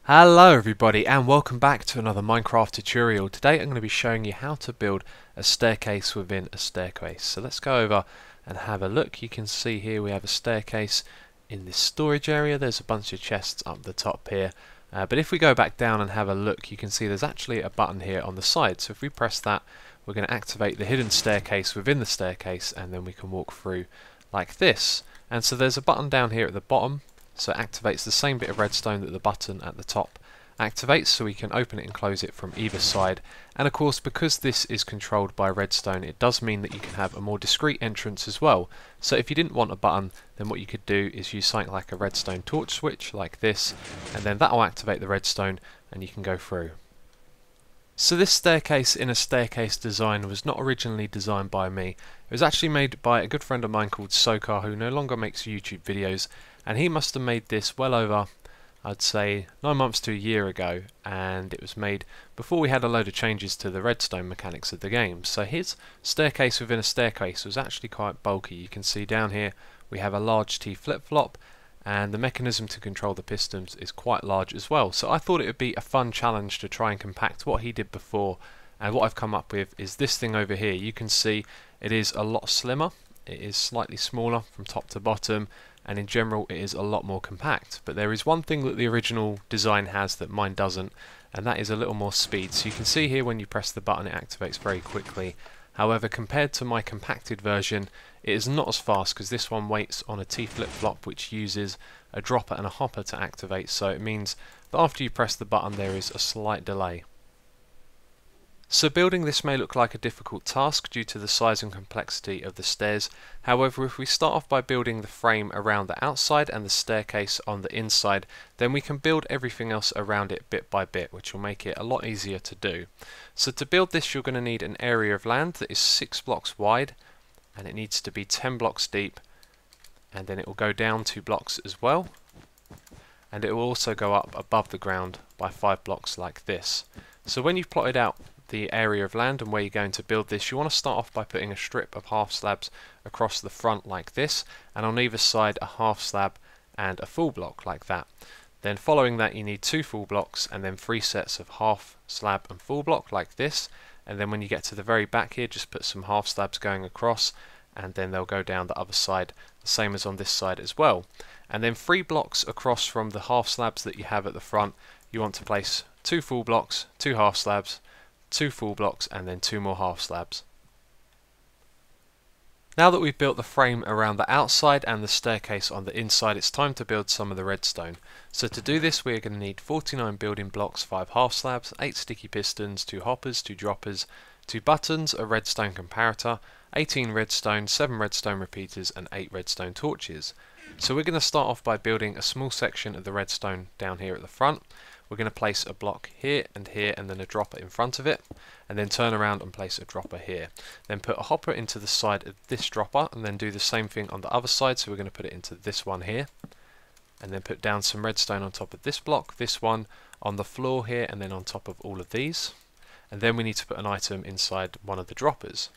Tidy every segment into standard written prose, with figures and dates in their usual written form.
Hello everybody and welcome back to another Minecraft tutorial. Today I'm going to be showing you how to build a staircase within a staircase. So let's go over and have a look. You can see here we have a staircase in this storage area. There's a bunch of chests up the top here. But if we go back down and have a look, you can see there's actually a button here on the side. So if we press that, we're going to activate the hidden staircase within the staircase, and then we can walk through like this. And so there's a button down here at the bottom. So it activates the same bit of redstone that the button at the top activates, so we can open it and close it from either side. And of course, because this is controlled by redstone, it does mean that you can have a more discreet entrance as well. So if you didn't want a button, then what you could do is use something like a redstone torch switch like this, and then that will activate the redstone and you can go through. So this staircase in a staircase design was not originally designed by me. It was actually made by a good friend of mine called Sokar, who no longer makes YouTube videos, and he must have made this well over, I'd say, 9 months to a year ago, and it was made before we had a load of changes to the redstone mechanics of the game. So his staircase within a staircase was actually quite bulky. You can see down here we have a large T flip-flop, and the mechanism to control the pistons is quite large as well. So I thought it would be a fun challenge to try and compact what he did before, and what I've come up with is this thing over here. You can see it is a lot slimmer, it is slightly smaller from top to bottom, and in general it is a lot more compact. But there is one thing that the original design has that mine doesn't, and that is a little more speed. So you can see here when you press the button it activates very quickly. However, compared to my compacted version, it is not as fast because this one waits on a T flip-flop which uses a dropper and a hopper to activate, so it means that after you press the button there is a slight delay. So building this may look like a difficult task due to the size and complexity of the stairs. However, if we start off by building the frame around the outside and the staircase on the inside, then we can build everything else around it bit by bit, which will make it a lot easier to do. So to build this you're going to need an area of land that is 6 blocks wide, and it needs to be 10 blocks deep, and then it will go down 2 blocks as well, and it will also go up above the ground by 5 blocks like this. So when you've plotted out the area of land and where you're going to build this, you want to start off by putting a strip of half slabs across the front like this, and on either side a half slab and a full block like that. Then following that you need 2 full blocks and then 3 sets of half slab and full block like this, and then when you get to the very back here just put some half slabs going across, and then they'll go down the other side the same as on this side as well. And then 3 blocks across from the half slabs that you have at the front you want to place 2 full blocks, 2 half slabs, 2 full blocks, and then 2 more half slabs. Now that we've built the frame around the outside and the staircase on the inside, it's time to build some of the redstone. So to do this we're going to need 49 building blocks, 5 half slabs, 8 sticky pistons, 2 hoppers, 2 droppers, 2 buttons, a redstone comparator, 18 redstone, 7 redstone repeaters, and 8 redstone torches. So we're going to start off by building a small section of the redstone down here at the front. We're going to place a block here, and then a dropper in front of it, and then turn around and place a dropper here. Then put a hopper into the side of this dropper, and then do the same thing on the other side. So we're going to put it into this one here, and then put down some redstone on top of this block, this one on the floor here, and then on top of all of these. And then we need to put an item inside one of the droppers.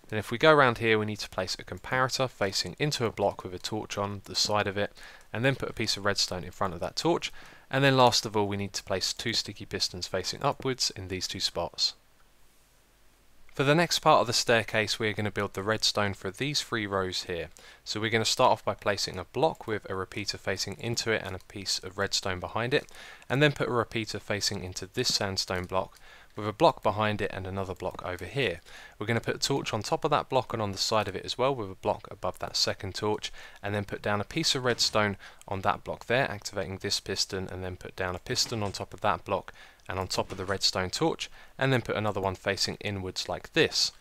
Then if we go around here we need to place a comparator facing into a block with a torch on the side of it, and then put a piece of redstone in front of that torch. And then last of all we need to place 2 sticky pistons facing upwards in these 2 spots. For the next part of the staircase we're going to build the redstone for these 3 rows here. So we're going to start off by placing a block with a repeater facing into it and a piece of redstone behind it, and then put a repeater facing into this sandstone block with a block behind it and another block over here. We're going to put a torch on top of that block and on the side of it as well with a block above that second torch, and then put down a piece of redstone on that block there, activating this piston, and then put down a piston on top of that block and on top of the redstone torch, and then put another one facing inwards like this.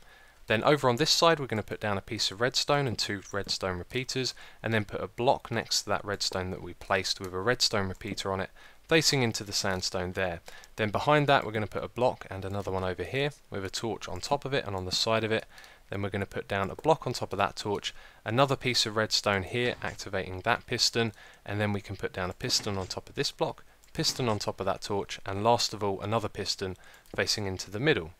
Then over on this side we're going to put down a piece of redstone and 2 redstone repeaters, and then put a block next to that redstone that we placed with a redstone repeater on it facing into the sandstone there. Then behind that we're going to put a block and another one over here with a torch on top of it and on the side of it. Then we're going to put down a block on top of that torch, another piece of redstone here activating that piston, and then we can put down a piston on top of this block, piston on top of that torch, and last of all another piston facing into the middle.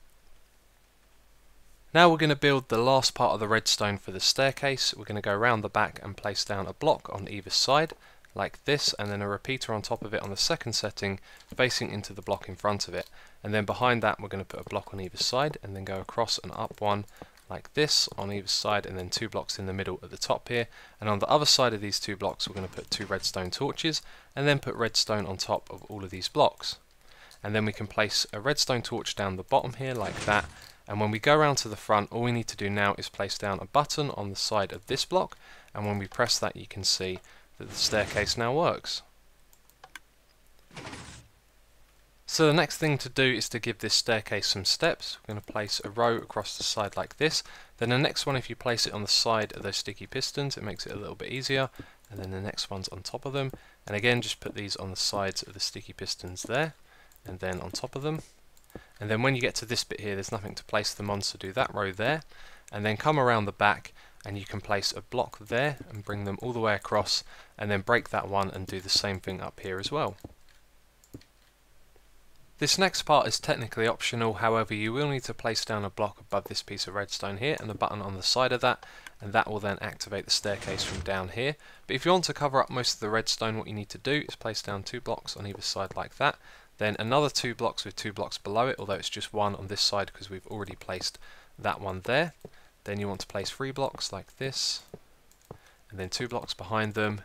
Now we're going to build the last part of the redstone for the staircase. We're going to go around the back and place down a block on either side, like this, and then a repeater on top of it on the second setting facing into the block in front of it. And then behind that we're going to put a block on either side and then go across and up one like this on either side, and then 2 blocks in the middle at the top here. And on the other side of these 2 blocks we're going to put 2 redstone torches and then put redstone on top of all of these blocks. And then we can place a redstone torch down the bottom here like that. And when we go around to the front, all we need to do now is place down a button on the side of this block, and when we press that you can see that the staircase now works. So the next thing to do is to give this staircase some steps. We're going to place a row across the side like this. Then the next one, if you place it on the side of those sticky pistons, it makes it a little bit easier. And then the next one's on top of them. And again, just put these on the sides of the sticky pistons there, and then on top of them. And then when you get to this bit here, there's nothing to place them on, so do that row there. And then come around the back, and you can place a block there and bring them all the way across, and then break that one and do the same thing up here as well. This next part is technically optional, however you will need to place down a block above this piece of redstone here and a button on the side of that, and that will then activate the staircase from down here. But if you want to cover up most of the redstone, what you need to do is place down 2 blocks on either side like that, then another 2 blocks with 2 blocks below it, although it's just 1 on this side because we've already placed that one there. Then you want to place 3 blocks like this, and then 2 blocks behind them,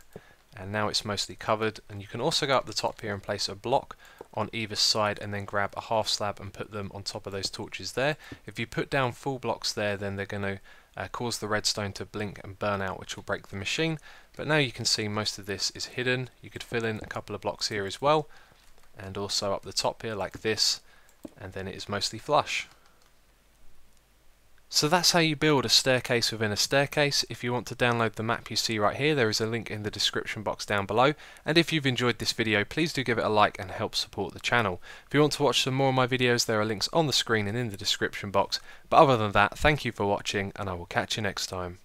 and now it's mostly covered. And you can also go up the top here and place a block on either side and then grab a half slab and put them on top of those torches there. If you put down full blocks there, then they're going to cause the redstone to blink and burn out, which will break the machine. But now you can see most of this is hidden. You could fill in a couple of blocks here as well, and also up the top here like this, and then it is mostly flush. So that's how you build a staircase within a staircase. If you want to download the map you see right here, there is a link in the description box down below. And if you've enjoyed this video, please do give it a like and help support the channel. If you want to watch some more of my videos, there are links on the screen and in the description box. But other than that, thank you for watching, and I will catch you next time.